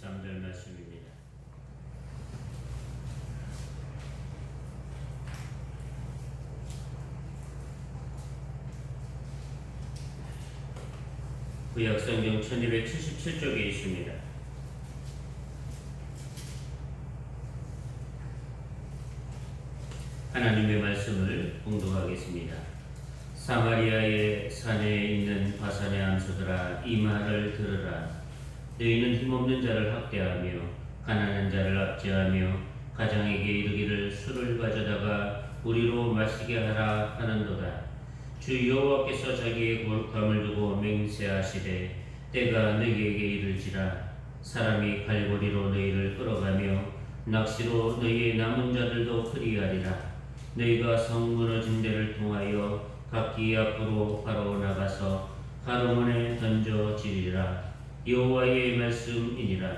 13절 말씀입니다. 구약성경 1277쪽에 있습니다. 하나님의 말씀을 봉독하겠습니다. 사마리아의 산에 있는 바산의 암소들아, 이 말을 들으라. 너희는 힘없는 자를 학대하며 가난한 자를 압제하며 가장에게 이르기를 술을 가져다가 우리로 마시게 하라 하는도다. 주 여호와께서 자기의 거룩함을 두고 맹세하시되 때가 너희에게 이를지라. 사람이 갈고리로 너희를 끌어가며 낚시로 너희의 남은 자들도 그리하리라. 너희가 성 무너진 데를 통하여 각기 앞으로 바로 나가서 가로문에 던져지리라. 여호와의 말씀이니라.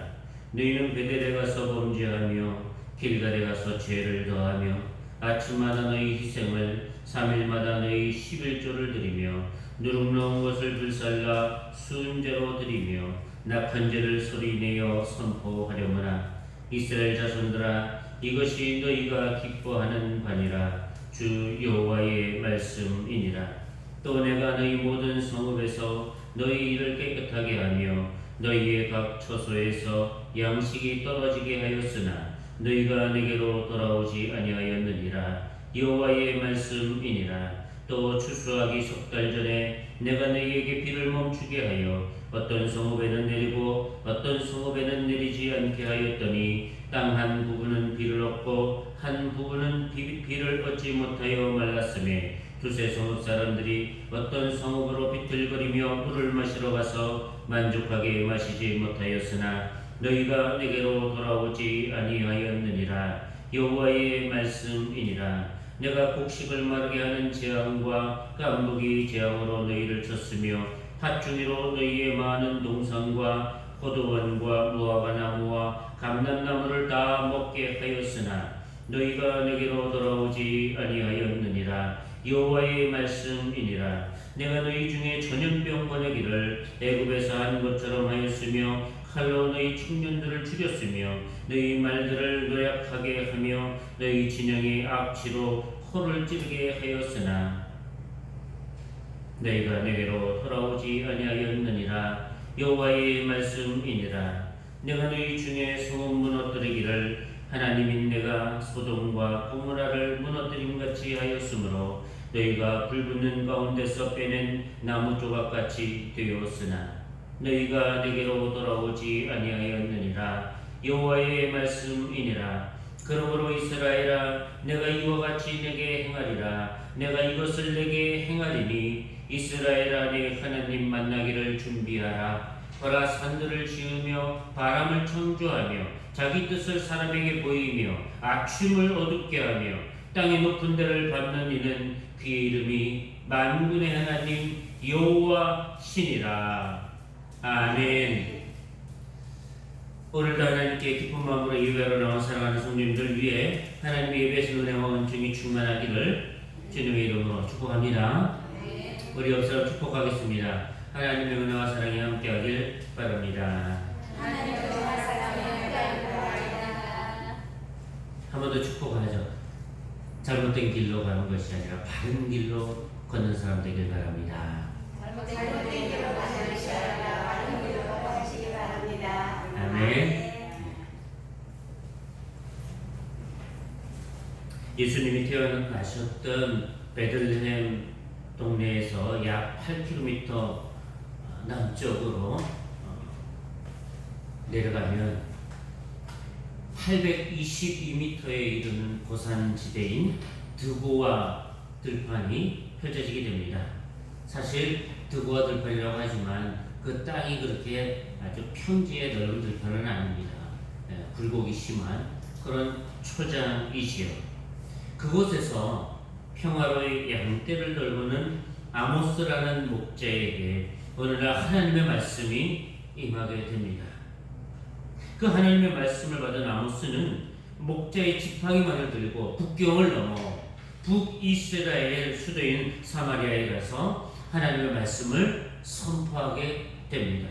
너희는 베델에 가서 범죄하며 길갈에 가서 죄를 더하며 아침마다 너희 희생을 3일마다 너희 11조를 드리며 누룩놓은 것을 불살라 순제로 드리며 낙한 죄를 소리내어 선포하려무나. 이스라엘 자손들아, 이것이 너희가 기뻐하는 바니라. 주 여호와의 말씀이니라. 또 내가 너희 모든 성읍에서 너희 일을 깨끗하게 하며 너희의 각 처소에서 양식이 떨어지게 하였으나 너희가 내게로 돌아오지 아니하였느니라. 여호와의 말씀이니라. 또 추수하기 석 달 전에 내가 너희에게 비를 멈추게 하여 어떤 성읍에는 내리고 어떤 성읍에는 내리지 않게 하였더니 땅 한 부분은 비를 얻고 한 부분은 비를 얻지 못하여 말랐음에 두세 성읍 사람들이 어떤 성읍으로 비틀거리며 물을 마시러 가서 만족하게 마시지 못하였으나 너희가 내게로 돌아오지 아니하였느니라. 여호와의 말씀이니라. 내가 곡식을 마르게 하는 재앙과 깐부기 재앙으로 너희를 쳤으며 팥중이로 너희의 많은 동산과 포도원과 무화과 나무와 감람나무를 다 먹게 하였으나 너희가 내게로 돌아오지 아니하였느니라. 여호와의 말씀이니라. 내가 너희 중에 전염병 번역기를 애굽에서 한 것처럼 하였으며 칼로 너희 청년들을 죽였으며 너희 말들을 노약하게 하며 너희 진영의 악취로 코를 찌르게 하였으나 너희가 내게로 돌아오지 아니하였느니라. 여호와의 말씀이니라. 내가 너희 중에 성읍 무너뜨리기를 하나님인 내가 소돔과 고모라를 무너뜨림같이 하였으므로 너희가 불붙는 가운데서 빼낸 나무 조각같이 되었으나 너희가 내게로 돌아오지 아니하였느니라. 여호와의 말씀이니라. 그러므로 이스라엘아, 내가 이와 같이 내게 행하리라. 내가 이것을 내게 행하리니 이스라엘아, 내 하나님 만나기를 준비하라. 보라, 산들을 지으며 바람을 청조하며 자기 뜻을 사람에게 보이며 악춤을 어둡게 하며 땅의 높은 데를 밟는 이는 그의 이름이 만군의 하나님 여호와시니라. 아멘. 오늘도 하나님께 기쁜 마음으로 예배로 나온 사랑하는 성도님들 위해 하나님의 예배에서 은혜와 은총이 충만하기를 주님의 이름으로 축복합니다. 우리 옆사람 축복하겠습니다. 하나님의 은혜와 사랑이 함께하길 바랍니다. 한 번 더 축복하죠. 잘못된 길로 가는 것이 아니라 바른 길로 걷는 사람 되길 바랍니다. 잘못된 길로 가는 것이 아니라 바른 길로 가시기 바랍니다. 아멘. 예수님이 태어나셨던 베들레헴 동네에서 약 8km 남쪽으로 내려가면 822m에 이르는 고산지대인 드고와 들판이 펼쳐지게 됩니다. 사실 드고와 들판이라고 하지만 그 땅이 그렇게 아주 평지의 넓은 들판은 아닙니다. 굴곡이 심한 그런 초장이지요. 그곳에서 평화로의 양떼를 돌보는 아모스라는 목자에게 어느 날 하나님의 말씀이 임하게 됩니다. 그 하나님의 말씀을 받은 아모스는 목자의 지팡이만을 들고 국경을 넘어 북이스라엘 수도인 사마리아에 가서 하나님의 말씀을 선포하게 됩니다.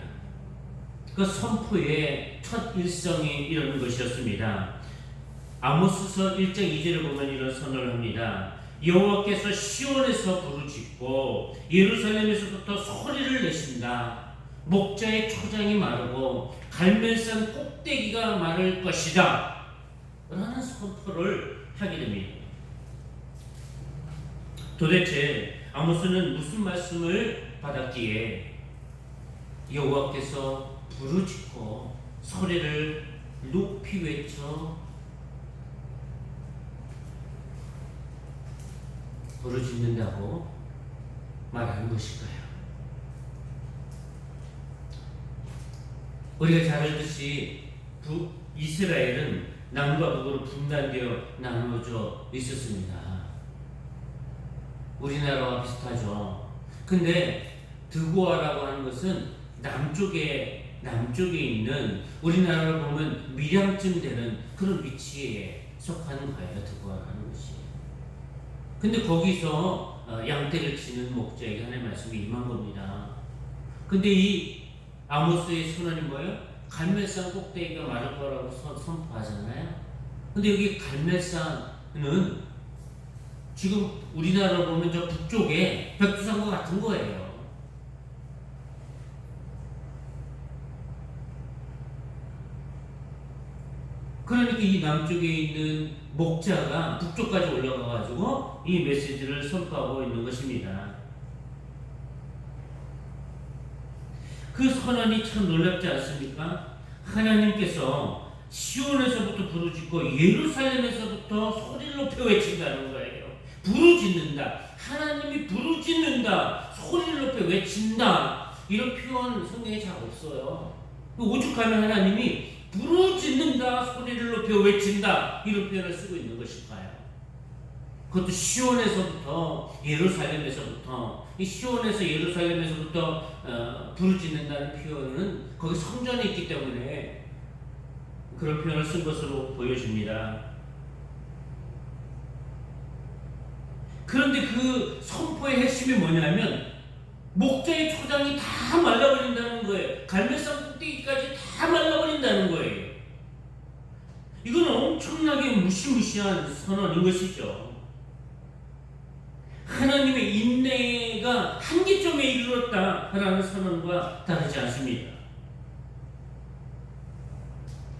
그 선포의 첫 일성이 이런 것이었습니다. 아모스서 1장 2절을 보면 이런 선언을 합니다. 여호와께서 시온에서 부르짖고 예루살렘에서부터 소리를 내신다. 목자의 초장이 마르고 갈멜산 꼭대기가 마를 것이다. 라는 선포를 하게 됩니다. 도대체 아모스는 무슨 말씀을 받았기에 여호와께서 부르짖고 소리를 높이 외쳐 부르짖는다고 말하는 것일까요? 우리가 잘 알듯이 이스라엘은 남과 북으로 분단되어 나누어져 있었습니다. 우리나라와 비슷하죠. 근데 드고아라고 하는 것은 남쪽에 있는, 우리나라로 보면 밀양쯤 되는 그런 위치에 속하는 거예요. 드고아라는 것이. 근데 거기서 양떼를 치는 목자에게 하나님의 말씀이 임한 겁니다. 근데 이 아모스의 선언이 뭐예요? 갈멜산 꼭대기가 마를 거라고 선포하잖아요. 근데 여기 갈멜산은 지금 우리나라로 보면 저 북쪽에 백두산과 같은 거예요. 그러니까 이 남쪽에 있는 목자가 북쪽까지 올라가 가지고 이 메시지를 선포하고 있는 것입니다. 그 선언이 참 놀랍지 않습니까? 하나님께서 시온에서부터 부르짖고 예루살렘에서부터 소리를 높여 외친다는 거예요. 부르짖는다. 하나님이 부르짖는다. 소리를 높여 외친다. 이런 표현 성경에 잘 없어요. 오죽하면 하나님이 부르짖는다, 소리를 높여 외친다, 이런 표현을 쓰고 있는 것일까요? 그것도 시온에서부터 예루살렘에서부터, 이 시온에서 예루살렘에서부터 부르짖는다는 표현은 거기 성전에 있기 때문에 그런 표현을 쓴 것으로 보여집니다. 그런데 그 선포의 핵심이 뭐냐면 목자의 초장이 다 말라버린다는 거예요. 갈멜산 꼭대기까지 다 말라버린다는 거예요. 이건 엄청나게 무시무시한 선언인 것이죠. 하나님의 인내가 한계점에 이르렀다라는 선언과 다르지 않습니다.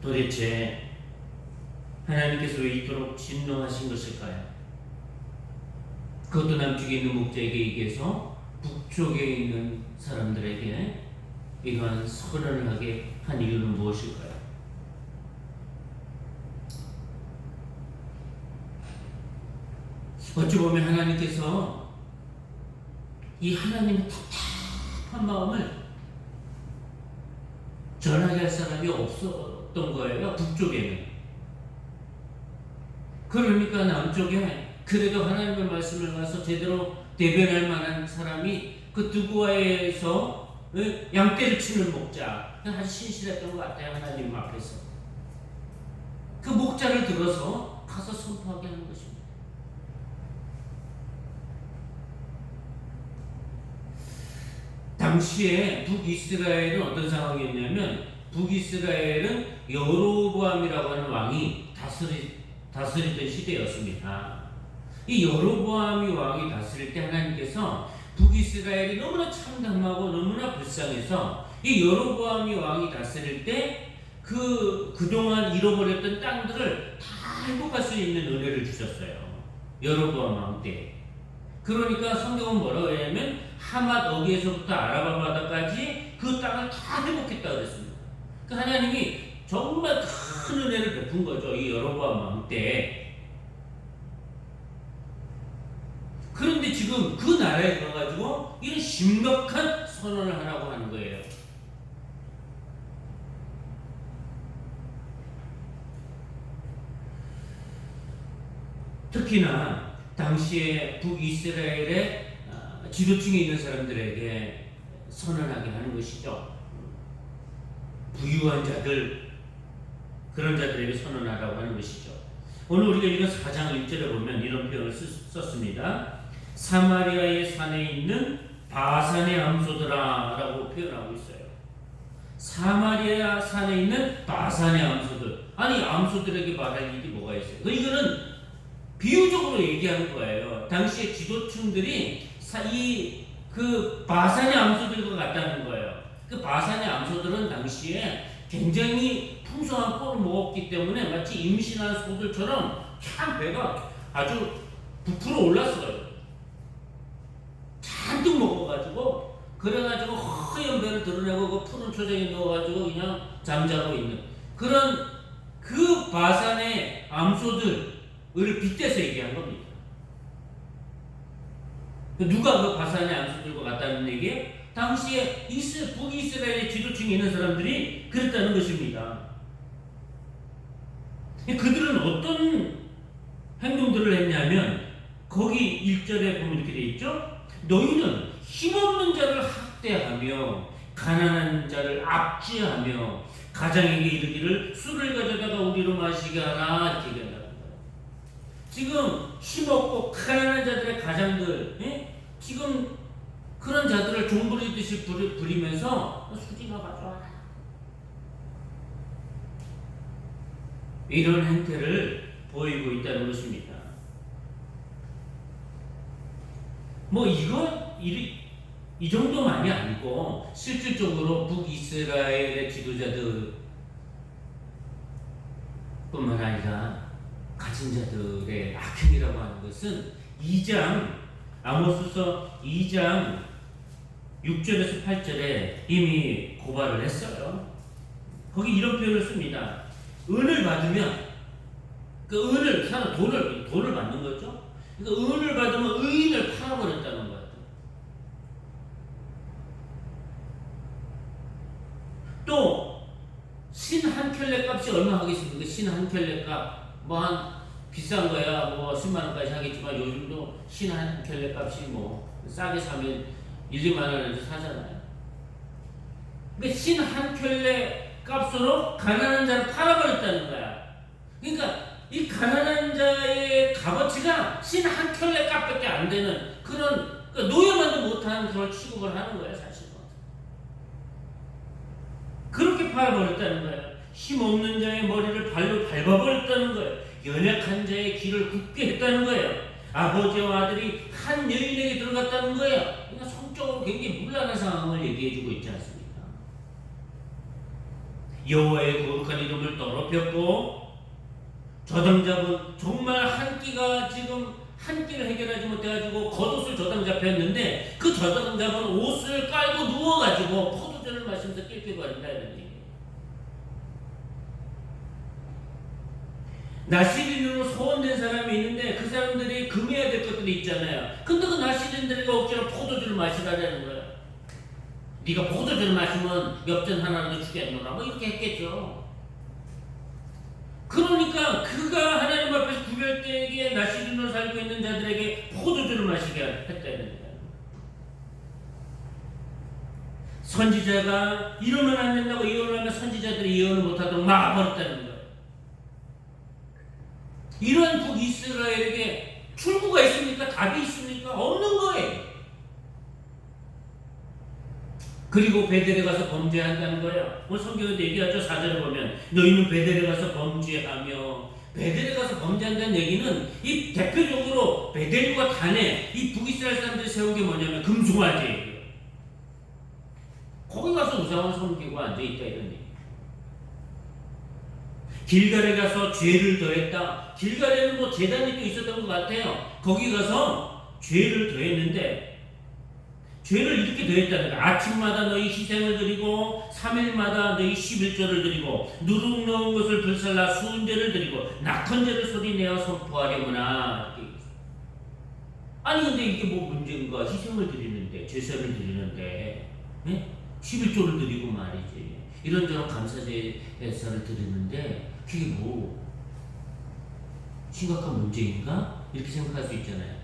도대체 하나님께서 왜 이토록 진노하신 것일까요? 그것도 남쪽에 있는 목자에게 얘기해서 북쪽에 있는 사람들에게 이러한 선언을 하게 한 이유는 무엇일까요? 어찌 보면 하나님께서 이 하나님의 답답한 마음을 전하게 할 사람이 없었던 거예요. 북쪽에는. 그러니까 남쪽에 그래도 하나님의 말씀을 가서 제대로 대변할 만한 사람이 그 드고아에서 양떼를 치는 목자, 아주 신실했던 것 같아요. 하나님 앞에서 그 목자를 들어서 가서 선포하게 하는 것입니다. 당시에 북이스라엘은 어떤 상황이었냐면, 북이스라엘은 여로보암이라고 하는 왕이 다스리던 시대였습니다. 이 여로보암이 왕이 다스릴 때 하나님께서 북이스라엘이 너무나 참담하고 너무나 불쌍해서 이 여로보암이 왕이 다스릴 때 그동안 잃어버렸던 땅들을 다 회복할 수 있는 은혜를 주셨어요. 여로보암 왕 때. 그러니까 성경은 뭐라고 하냐면 하맛 어기에서부터 아라바 바다까지 그 땅을 다 회복했다 그랬습니다. 그 하나님이 정말 큰 은혜를 베푼 거죠. 이 여로보암 왕 때. 그런데 지금 그 나라에 가가지고 이런 심각한 선언을 하라고 하는 거예요. 특히나 당시에 북이스라엘의 지도층에 있는 사람들에게 선언하게 하는 것이죠. 부유한 자들, 그런 자들에게 선언하라고 하는 것이죠. 오늘 우리가 읽은 4장 1절에 보면 이런 표현을 썼습니다. 사마리아의 산에 있는 바산의 암소들아 라고 표현하고 있어요. 사마리아 산에 있는 바산의 암소들. 아니 암소들에게 말할 일이 뭐가 있어요? 이거는 비유적으로 얘기하는 거예요. 당시의 지도층들이 그 바산의 암소들과 같다는 거예요. 그 바산의 암소들은 당시에 굉장히 풍성한 꼴을 먹었기 때문에 마치 임신한 소들처럼 참 배가 아주 부풀어 올랐어요. 잔뜩 먹어가지고 그래가지고 허연 배를 드러내고 그 푸른 초장에 넣어가지고 그냥 잠자고 있는 그런 그 바산의 암소들을 빗대서 얘기한 겁니다. 누가 그 바산의 암소들과 같다는 얘기예요? 당시에 북이스라엘의 지도층에 있는 사람들이 그랬다는 것입니다. 그들은 어떤 행동들을 했냐면 거기 1절에 보면 이렇게 되어 있죠. 너희는 힘없는 자를 학대하며 가난한 자를 압제하며 가장에게 이르기를 술을 가져다가 우리로 마시게 하라 이렇게 얘기한다는 거예요. 지금 힘없고 가난한 자들의 가장들 지금 그런 자들을 종부리듯이 부리면서 수지가 가져와라 이런 행태를 보이고 있다는 것입니다. 뭐 이 정도만이 아니고 실질적으로 북이스라엘의 지도자들 뿐만 아니라 가진 자들의 악행이라고 하는 것은 아모스서 2장 6절에서 8절에 이미 고발을 했어요. 거기 이런 표현을 씁니다. 은을 받으면 그 은을 사는 돈을 받는 거죠. 그러니까 은을 받으면 의인을 팔아버렸다는 거예요. 또 신 한 켤레 값이 얼마 하겠습니까? 신 한 켤레 값 뭐 한 비싼 거야 뭐 10만 원까지 하겠지만 요즘도 신 한 켤레 값이 뭐 싸게 사면 1, 2만 원에서 사잖아요. 그러니까 신 한 켤레 값으로 가난한 자를 팔아버렸다는 거야. 그러니까 이 가난한 자의 값어치가 신 한 켤레 값밖에 안 되는 그런 그러니까 노예만도 못하는 그런 취급을 하는 거야 사실은. 그렇게 팔아버렸다는 거예요. 힘없는 자의 머리를 발로 밟아버렸다는 거예요. 연약한 자의 길을 굽게 했다는 거예요. 아버지와 아들이 한 여인에게 들어갔다는 거예요. 그러니까 성적으로 굉장히 문란한 상황을 얘기해주고 있지 않습니까? 여호와의 거룩한 이름을 더럽혔고 저당 잡은 정말 한 끼를 해결하지 못해가지고 겉옷을 저당 잡혔는데 그 저당 잡은 옷을 깔고 누워가지고 포도주를 마시면서 낄낄거린다 이런 얘기예요. 나시린으로 소원된 사람이 있는데 그 사람들이 금해야 될 것들이 있잖아요. 근데 그 나시린들이 억지로 포도주를 마시라는 거예요. 네가 포도주를 마시면 엽전 하나라도 주겠노라 뭐 이렇게 했겠죠. 그러니까 그가 하나님 앞에서 구별되게 나시린으로 살고 있는 자들에게 포도주를 마시게 했다는 거예요. 선지자가 이러면 안 된다고 예언을 하면 선지자들이 예언을 못하도록 막아버렸다는 거예요. 이런 북이스라엘에게 출구가 있습니까? 답이 있습니까? 없는 거예요. 그리고 베델에 가서 범죄한다는 거예요. 오늘 성경에도 얘기하죠. 4절에 보면 너희는 베델에 가서 범죄하며 베델에 가서 범죄한다는 얘기는 이 대표적으로 베델과 단에 이 북이스라엘 사람들이 세운 게 뭐냐면 금송아지예요. 거기 가서 우상을 섬기고 앉아있다 이런 얘기. 길갈에 가서 죄를 더했다. 길갈에는 뭐 제단이 또 있었던 것 같아요. 거기 가서 죄를 더했는데 죄를 이렇게 더했다는 거야. 아침마다 너희 희생을 드리고 3일마다 너희 11조를 드리고 누룩 넣은 것을 불살라 수은제를 드리고 낙헌제를 소리내어 선포하려구나. 아니 근데 이게 뭐 문제인가? 희생을 드리는데 제사를 드리는데 11조를 드리고 말이지 이런저런 감사제사를 드리는데 그게 뭐 심각한 문제인가? 이렇게 생각할 수 있잖아요.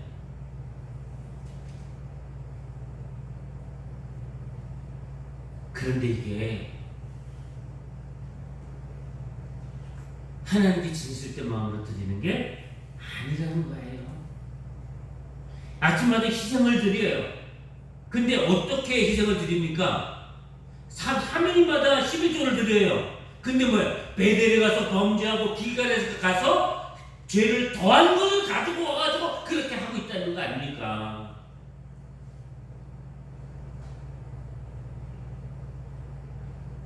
그런데 이게 하나님께 진실된 마음으로 드리는 게 아니라는 거예요. 아침마다 희생을 드려요. 근데 어떻게 희생을 드립니까? 3일마다 11조를 드려요. 근데 뭐야? 베델에 가서 범죄하고 길갈에서 가서 죄를 더한 것을 가지고 와가지고 그렇게 하고 있다는 거 아닙니까?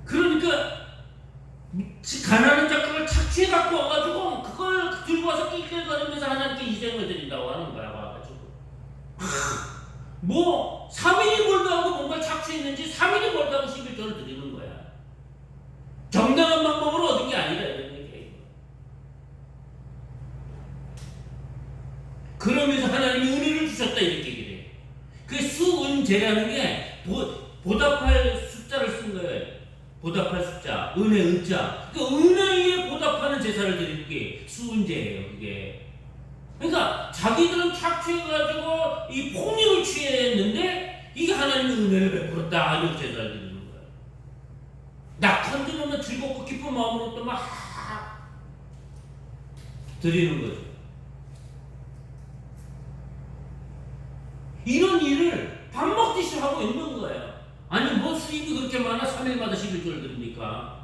그러니까 가난한 자식을 착취해 갖고 와가지고 그걸 들고 와서 낄낄거리면서 하나님께 희생을 드린다고 하는 거야. 와가지고 뭐 3일이 몰다하고 뭔가 착취했는지 3일이 몰다하고 11조를 드리는 거야. 정당한 방법으로 얻은 게 아니라 이런 얘기예요. 그러면서 하나님이 은혜를 주셨다 이렇게 얘기를 해요. 그 수은제라는 게 보답할 숫자를 쓴 거예요. 보답할 숫자, 은혜, 은자. 그 은혜에 보답하는 제사를 드리는 게 수은제예요, 그게. 그러니까 자기들은 착취해가지고 이 폭력을 취했는데 이게 하나님의 은혜를 베풀었다 이런 제사를 드리는 거예요. 낙헌드리면 즐겁고 기쁜 마음으로 또 막 드리는 거죠. 이런 일을 밥 먹듯이 하고 있는 거예요. 아니 뭐 수입이 그렇게 많아 3일마다 11조를 드립니까?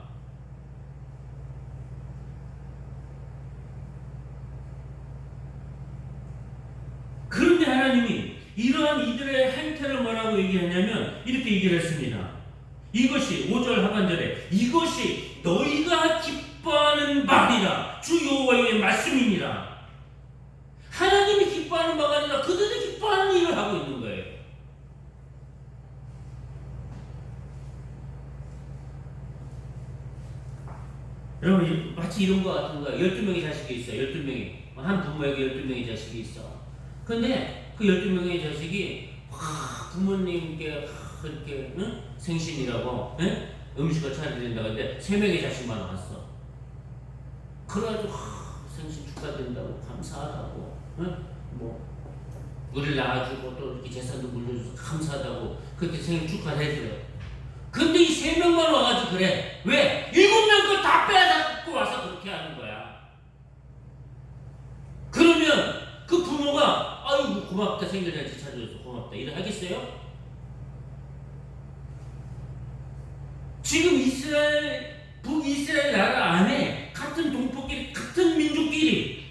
그런데 하나님이 이러한 이들의 행태를 뭐라고 얘기하냐면 이렇게 얘기를 했습니다. 이것이 5절 하반절에 이것이 너희가 기뻐하는 말이라 주 여호와의 말씀이니라. 하나님이 기뻐하는 바가 아니라 그들이 기뻐하는 일을 하고 있는 거예요. 여러분 마치 이런 거 같은 거야. 12명의 자식이 있어. 12명이. 한 부모에게 12명의 자식이 있어. 근데 그 12명의 자식이 부모님께 이렇게 생신이라고 음식을 차려드린다고 했는데 3명의 자식만 왔어. 그래가지고 생신 축하드린다고 감사하다고 뭐 우리를 낳아주고 또 이렇게 재산도 물려줘서 감사하다고 그렇게 생일 축하를 해줘요. 근데 이 3명만 와가지고 그래. 왜? 7명 걸 다 빼앗고 와서 그렇게 하는 거야. 그러면 그 부모가 아이고 고맙다 생일잔치 찾아줘서 고맙다 이래 하겠어요? 지금 북이스라엘 나라 안에 같은 동포끼리 같은 민족끼리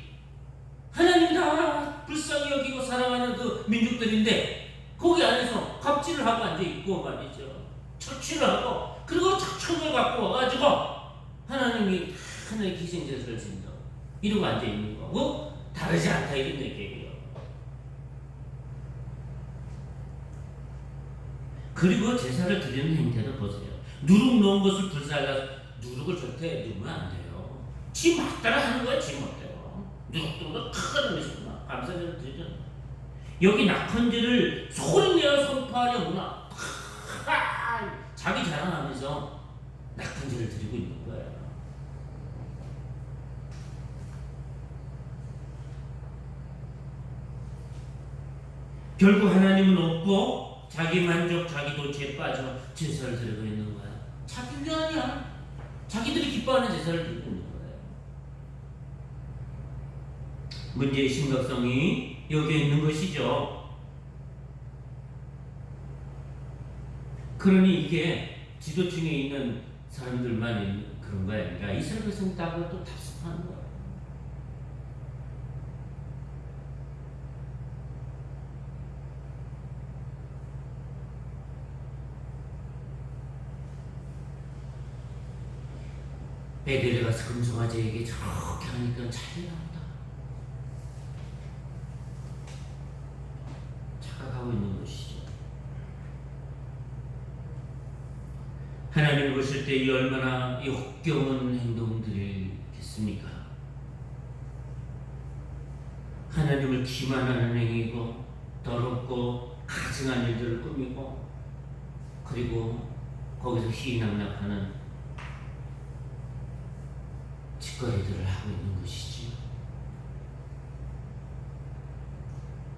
하나님 다 불쌍히 여기고 사랑하는 그 민족들인데 거기 안에서 갑질을 하고 앉아있고 말이죠. 처치를 하고 그리고 착천을 갖고 와가지고 하나님이 하나의 기생제사를 드린다 이러고 앉아있는 거고 다르지 않다 이런 얘기예요. 그리고 제사를 드리는 행태도 보세요. 누룩 넣은 것을 불살라서 누룩을 절대 넣으면 안 돼요. 지 맞따라 하는 거야. 지 멋대로. 누룩도 큰 의미구나. 감사제를 드리잖아. 여기 낙헌제를 소리내어 선포하려구나. 자기 자랑하면서 낙헌제를 드리고 있는 거예요. 결국 하나님은 없고 자기 만족, 자기 도취에 빠져 제사를 드리고 있는 거야. 자기 위안이야. 자기들이 기뻐하는 제사를 드리고 있는 거예요. 문제의 심각성이 여기에 있는 것이죠. 그러니 이게 지도층에 있는 사람들만 있는 그런 거 아니라 이스라엘 백성 다 그것도 답습하는 거예요. 베델에 가서 금송아지에게 저렇게 하니까 차이 나온다. 착각하고 있는 것이죠. 하나님을 보실 때 이 얼마나 역겨운 행동들이겠습니까? 하나님을 기만하는 행위고 더럽고 가증한 일들을 꾸미고 그리고 거기서 희낙낙하는 짓거리들을 하고 있는 것이지요.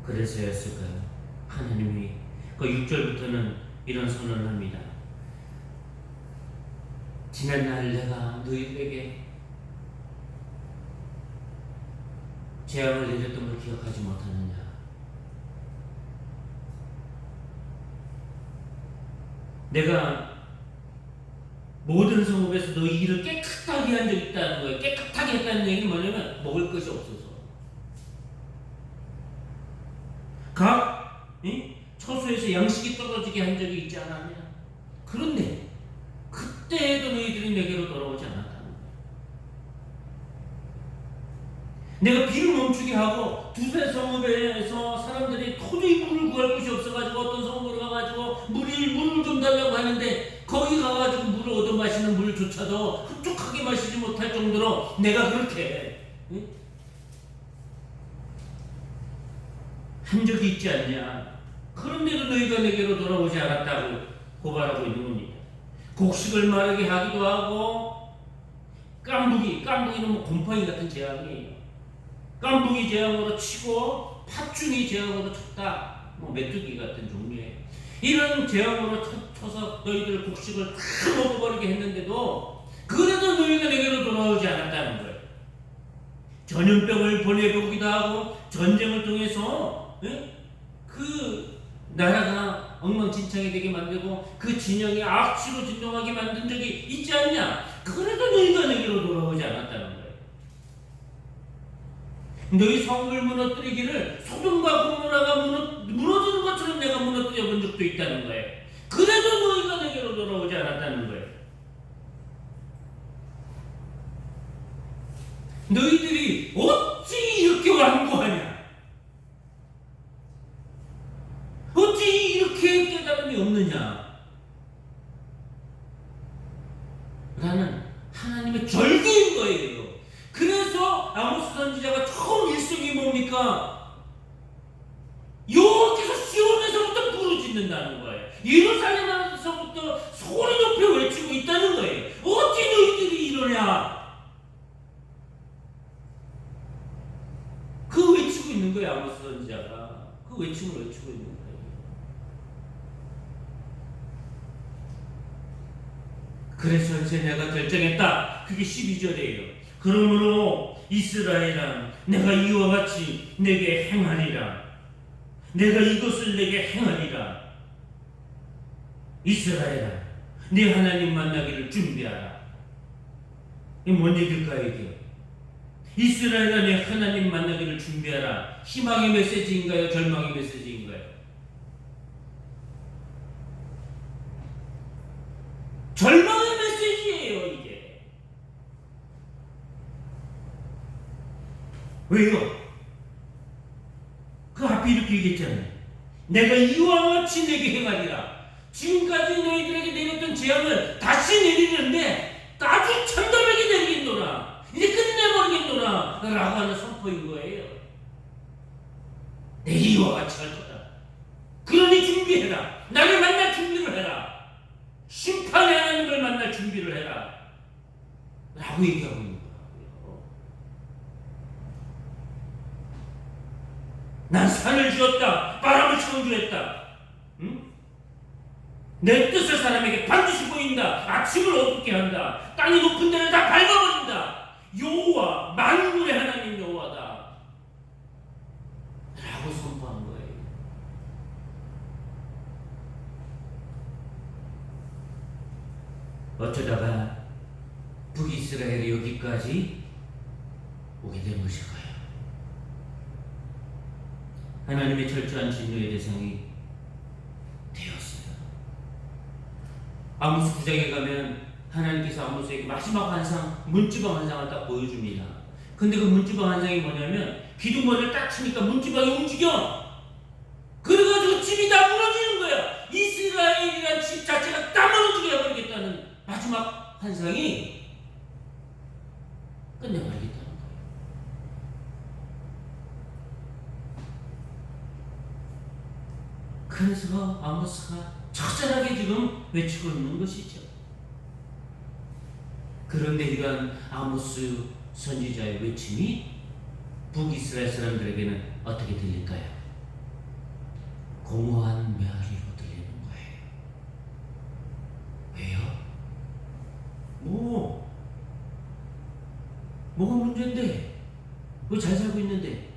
그래서였을까요? 하나님이 그 6절부터는 이런 선언을 합니다. 지난날 내가 너희들에게 재앙을 내렸던 걸 기억하지 못하느냐? 내가 모든 성읍에서 너희 일을 깨끗하게 한 적이 있다는 거예요. 깨끗하게 했다는 얘기는 뭐냐면 먹을 것이 없어서. 각 처소에서 양식이 떨어지게 한 적이 있지 않았냐? 그런데 그때에도 너희들이 내게로 돌아오지 않았다는 거예요. 내가 비를 멈추게 하고 두세 성읍에서 사람들이 도저히 물을 구할 곳이 없어가지고 어떤 성읍으로 가가지고 물을 좀 달라고 하는데 거기 가가지고 물을 얻어 마시는 물조차도 흡족하게 마시지 못할 정도로 내가 그렇게 한 적이 있지 않냐. 그런데도 너희가 내게로 돌아오지 않았다고 고발하고 있는 겁니다. 곡식을 마르게 하기도 하고 깐부기는 뭐 곰팡이 같은 재앙이에요. 깐부기 재앙으로 치고 팥중이 재앙으로 쳤다. 뭐 메뚜기 같은 종류예요. 이런 재앙으로 쳐서 너희들 곡식을 다 먹어버리게 했는데도 그래도 너희가 내게로 돌아오지 않았다는 거예요. 전염병을 보내보기도 하고 전쟁을 통해서 그 나라가 엉망진창이 되게 만들고 그 진영이 악취로 진동하게 만든 적이 있지 않냐? 그래도 너희가 내게로 돌아오지 않았다는 거예요. 너희 성을 무너뜨리기를 소돔과 고모라가 무너지는 것처럼 내가 무너뜨려 본 적도 있다는 거예요. 그래도 너희가 내게로 돌아오지 않았다는 거예요. 너희들이 어찌 이렇게 완고하냐? 어찌 이렇게 깨달음이 없느냐? 라는 하나님의 절규인 거예요. 그래서 아모스 선지자가 처음 일성이 뭡니까? 여호와께서 시온에서부터 부르짖는다는 거예요. 예루살렘에서부터 소리 높여 외치고 있다는 거예요. 어찌 너희들이 이러냐? 그 외치고 있는 거예요. 아모스 선지자가 그 외침을 외치고 있는 거예요. 그래서 이제 내가 결정했다. 그게 12절이에요. 그러므로 이스라엘아, 내가 이와 같이 내게 행하리라. 내가 이것을 내게 행하리라. 이스라엘아, 네 하나님 만나기를 준비하라. 이게 뭔 얘기일까요, 이게? 이스라엘아, 네 하나님 만나기를 준비하라. 희망의 메시지인가요? 절망의 메시지인가요? 절망의 메시지예요, 이게. 왜요? 그 앞에 이렇게 얘기했잖아요. 내가 이와 같이 내게 행하리라. 지금까지 너희들에게 내렸던 재앙을 다시 내리는데 아주 참담하게 내리겠노라. 이제 끝내버리겠노라. 라고 하는 선포인 거예요. 내 이와 같이 할 거다. 그러니 준비해라. 나를 만날 준비를 해라. 심판의 하나님을 만날 준비를 해라. 라고 얘기하고 있는 거예요. 난 산을 지었다. 바람을 창조했다. 응? 내 뜻을 사람에게 반드시 보인다. 아침을 어둡게 한다. 땅이 높은 데를 다 밟아버린다. 여호와, 만군의 하나님 여호와다. 라고 선포한 거예요. 어쩌다가 북이스라엘이 여기까지 오게 된 것일까요? 하나님의 철저한 진노의 대상이 되었어요. 아모스 9장에 가면 하나님께서 아모스에게 마지막 환상, 문지방 환상을 딱 보여줍니다. 근데 그 문지방 환상이 뭐냐면 기둥머리를 딱 치니까 문지방이 움직여. 그래가지고 집이 다 무너지는 거야. 이스라엘이란 집 자체가 다 무너지게 해버리겠다는 마지막 환상이 끝내버리겠다는 거예요. 그래서 아모스가 처절하게 지금 외치고 있는 것이죠. 그런데 이러한 아모스 선지자의 외침이 북이스라엘 사람들에게는 어떻게 들릴까요? 공허한 메아리로 들리는 거예요. 왜요? 뭐가 문제인데? 뭐 잘 살고 있는데?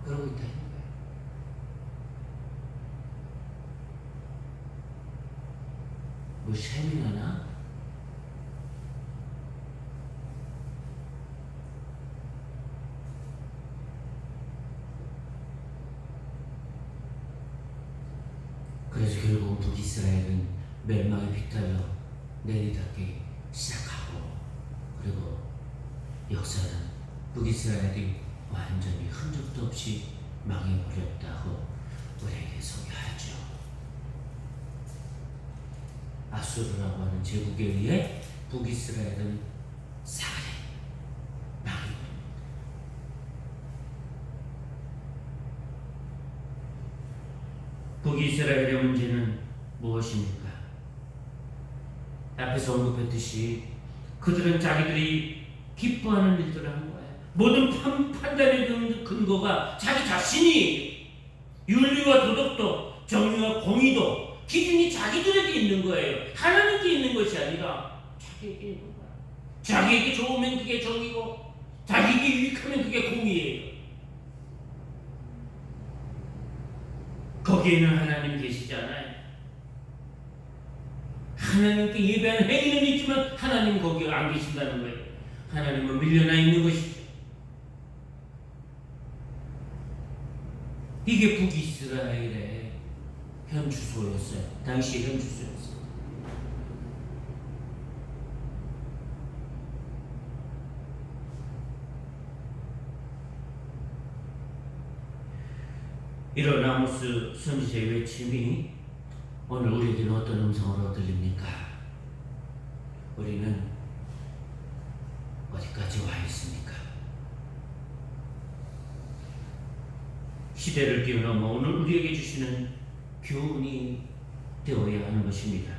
그러고 있다. 북이스라엘은 멸망에 비탈려 내리닫기 시작하고, 그리고 역사는 북이스라엘이 완전히 흔적도 없이 망해버렸다고 우리에게 소개하죠. 아수르라고 하는 제국에 의해 북이스라엘은 사흘에 망해버립니다. 북이스라엘의 문제는 무엇입니까? 앞에서 언급했듯이 그들은 자기들이 기뻐하는 일들을 한 거예요. 모든 판단의 근거가 자기 자신이, 윤리와 도덕도 정의와 공의도 기준이 자기들에게 있는 거예요. 하나님께 있는 것이 아니라 자기에게 있는 거예요. 자기에게 좋으면 그게 정의고 자기에게 유익하면 그게 공의예요. 거기에는 하나님 계시지 않아요. 하나님께 예배하는 행위는 있지만 하나님 거기에 안 계신다는 거예요. 하나님은 밀려나 있는 것이죠. 이게 북이스라엘의 현 주소였어요. 당시의 현 주소였어요. 이런 아모스 선지자의 외침이 오늘 우리에게는 어떤 음성으로 들립니까? 우리는 어디까지 와 있습니까? 시대를 뛰어넘어 오늘 우리에게 주시는 교훈이 되어야 하는 것입니다.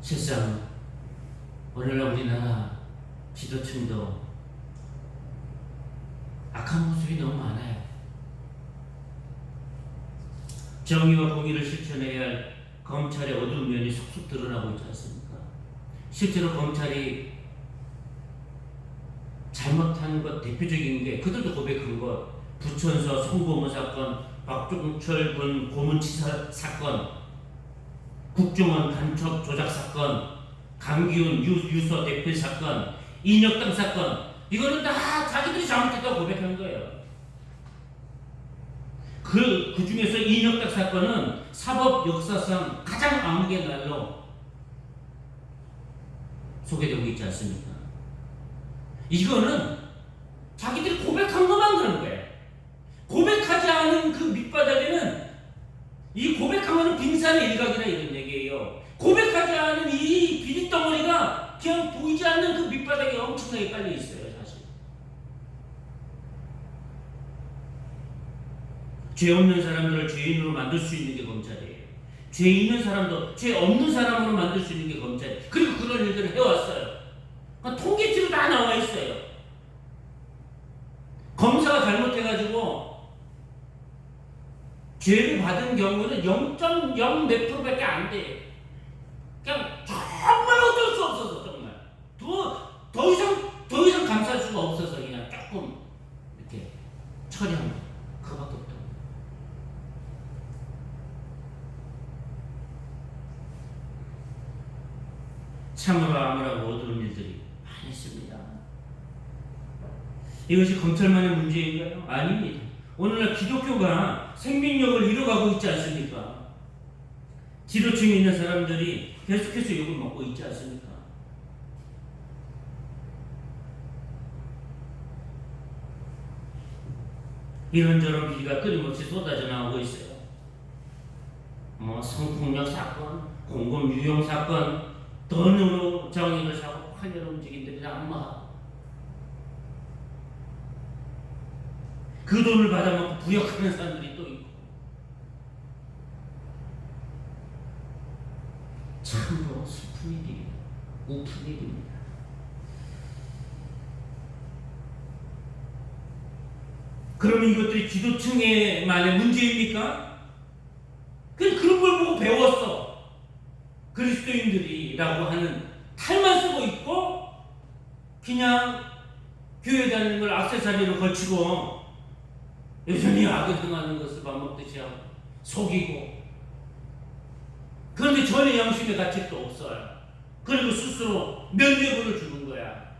세상, 오늘날 우리나라 지도층도 악한 모습이 너무 많아요. 정의와 공의를 실천해야 할 검찰의 어두운 면이 속속 드러나고 있지 않습니까? 실제로 검찰이 잘못한 것 대표적인 게 그들도 고백한 것, 부천서 송고모 사건, 박종철 군 고문치사 사건, 국정원 간첩 조작 사건, 강기훈 유서 대필 사건, 인혁당 사건, 이거는 다 자기들이 잘못했다고 고백한 거예요. 그 중에서 인혁당 사건은 사법 역사상 가장 암흑의 날로 소개되고 있지 않습니까? 이거는 자기들이 고백한 것만 그런 거예요. 고백하지 않은 그 밑바닥에는, 이 고백한 거는 빙산의 일각이나 이런 얘기예요. 고백하지 않은 이 비릿덩어리가 그냥 보이지 않는 그 밑바닥에 엄청나게 깔려 있어요, 사실. 죄 없는 사람들을 죄인으로 만들 수 있는 게 검찰이에요. 죄 있는 사람도 죄 없는 사람으로 만들 수 있는 게 검찰이에요. 그리고 그런 일들을 해왔어요. 통계치로 다 나와 있어요. 검사가 잘못해가지고 죄를 받은 경우는 0.0 몇 프로밖에 안 돼요. 그냥 정말 어쩔 수 없어서, 정말 더 이상 감쌀 수가 없어서 그냥 조금 이렇게 처리한 거, 그거밖에 없다. 참으로 암울하고 어두운 일들이 많이 있습니다. 이것이 검찰만의 문제인가요? 아닙니다. 오늘날 기독교가 생명력을 잃어가고 있지 않습니까? 지도층에 있는 사람들이 계속해서 욕을 먹고 있지 않습니까? 이런저런 비리가 끊임없이 쏟아져 나오고 있어요. 성폭력 사건, 공범 유용 사건, 돈으로 정의를 사고 환열 움직임들이 난무하고, 그 돈을 받아먹고 부역하는 사람들이 또 있고, 참으로 슬픈 일이에요. 우픈 일입니다. 그러면 이것들이 지도층에만의 문제입니까? 그런 걸 보고 배웠어. 그리스도인들이라고 하는 탈만 쓰고 있고, 그냥 교회 다니는 걸 액세서리로 걸치고 여전히 악을 행하는 것을 밥 먹듯이 하고 속이고, 그런데 전혀 양심의 가책도 없어요. 그리고 스스로 면죄부를 주는 거야.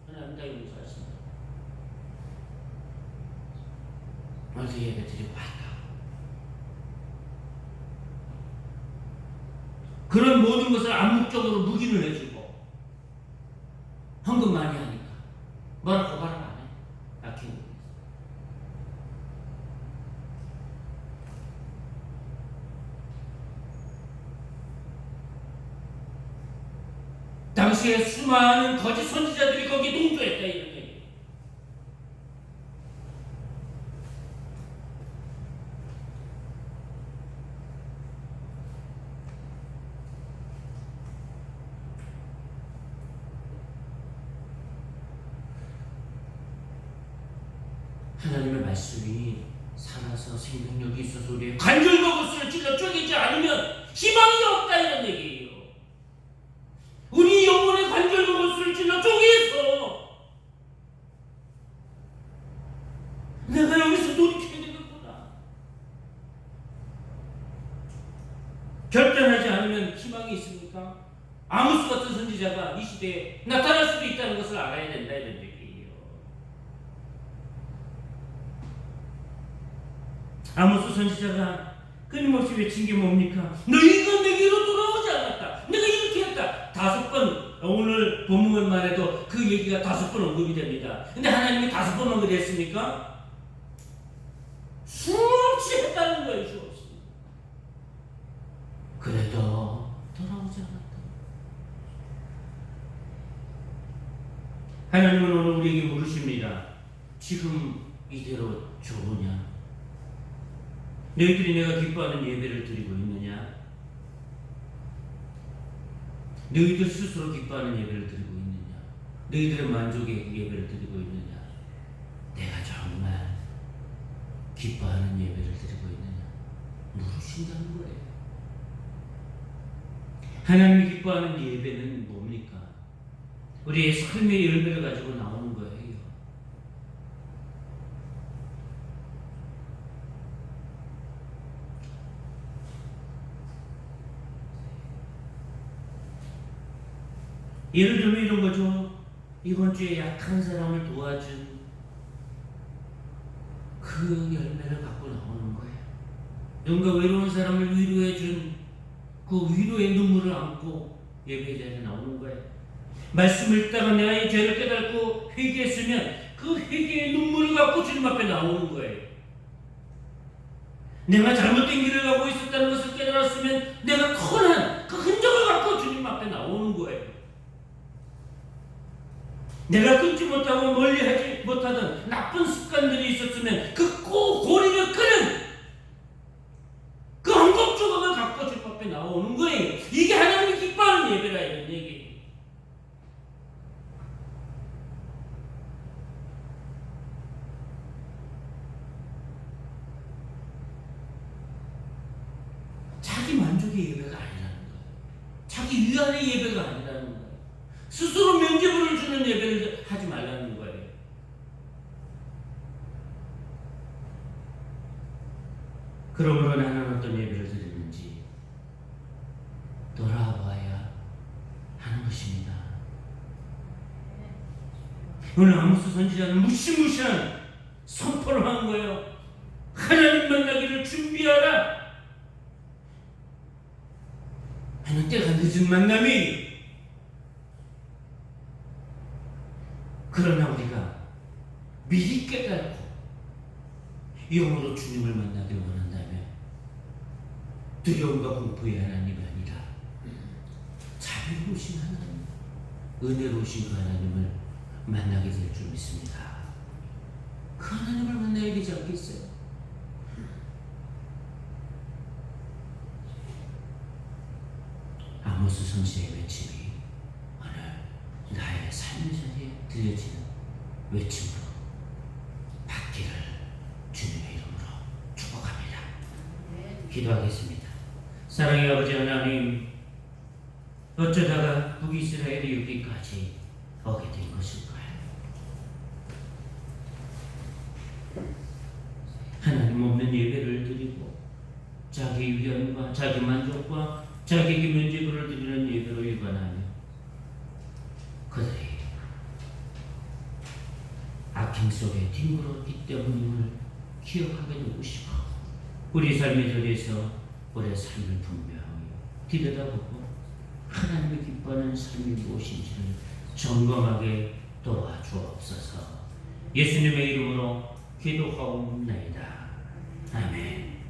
하나님 다 용서하신다. 오늘 예배 드리고 왔다. 그런 모든 것을 암묵적으로 묵인을 해주고 헌금 많이 하니까 뭐라 고발을 안 해. 아끼고. 당시에 수많은 거짓 선지자들이 거기에 동조했다 이런 얘기. 하나님의 말씀이 살아서 생명력이 있어서 우리의 관절과骨을 찔러 쪼개지 않으면 희망이 없다 이런 얘기예요. 우리 영혼의 관절과骨을 찔러 쪼개서 내가 여기서 돌이켜야 되겠구나. 결단하지 않으면 희망이 있습니까? 아모스 같은 선지자가 이 시대에 나타날 수도 있다는 것을 알아야 된다 이런 얘기예요. 아모스 선지자가 끊임없이 외친 게 뭡니까? 너희가 내게로 돌아오지 않았다. 내가 이렇게 했다. 5번 오늘 본문만 해도 그 얘기가 5번 언급이 됩니다. 근데 하나님이 5번 언급이 했습니까? 수없이 했다는 거예요. 수없이. 그래도 돌아오지 않았다. 하나님은 오늘 우리에게 물으십니다. 지금 이대로 좋으냐? 너희들이 내가 기뻐하는 예배를 드리고 있느냐? 너희들 스스로 기뻐하는 예배를 드리고 있느냐? 너희들의 만족의 예배를 드리고 있느냐? 내가 정말 기뻐하는 예배를 드리고 있느냐? 물으신다는 거예요. 하나님이 기뻐하는 예배는 뭡니까? 우리의 삶의 열매를 가지고 나오는 거예요. 예를 들면 이런 거죠. 이번 주에 약한 사람을 도와준 그 열매를 갖고 나오는 거예요. 누군가 외로운 사람을 위로해준 그 위로의 눈물을 안고 예배 자리에 나오는 거예요. 말씀을 읽다가 나의 죄를 깨닫고 회개했으면 그 회개의 눈물을 갖고 주님 앞에 나오는 거예요. 내가 잘못된 길을 가고 있었다는 것을 깨달았으면 내가 선한 그 흔적을 갖고 주님 앞에 나오는 거예요. 내가 끊지 못하고 멀리하지 못하던 나쁜 습관들이 있었으면 그 고리를 끄는 그 한국 조각을 갖고 주님 앞에 나오는 거예요. 이게 하나님이 기뻐하는 예배라 이런 얘기예요. 자기 만족의 예배가 아니라는 거예요. 자기 위안의 예배가 아니라는 거예요. 스스로 면죄부를 주는 예배를 하지 말라는 거예요. 그러므로 나는 어떤 예배를 드리는지 돌아봐야 하는 것입니다. 오늘 아모스 선지자는 무시무시한 선포를 한 거예요. 하나님 만나기를 준비하라. 하는 때가 늦은 만남이 그러나 우리가 미리 깨닫고 영으로 주님을 만나길 원한다면 두려움과 공포의 하나님이 아니라 자비로우신 하나님, 은혜로우신 그 하나님을 만나게 될 줄 믿습니다. 그 하나님을 만나야 되지 않겠어요? 아모스 선지자의 외침이 오늘 나의 삶의 자리에 들려지는 외침으로 받기를 주님의 이름으로 축복합니다. 기도하겠습니다. 사랑의 아버지 하나님, 어쩌다가 북이스라엘이 여기까지 오게 된 것일까요? 하나님 없는 예배를 드리고 자기 위안과 자기 만족과 자기에게 면죄부를 드리는 예배로 일관하며 그들이 악행 속에 뒹굴었기 때문임을 기억하게 되시고 우리 삶의 자리에서 우리의 삶을 분명히 들여다보고 하나님이 기뻐하는 삶이 무엇인지를 점검하게 도와주옵소서. 예수님의 이름으로 기도하옵나이다. 아멘.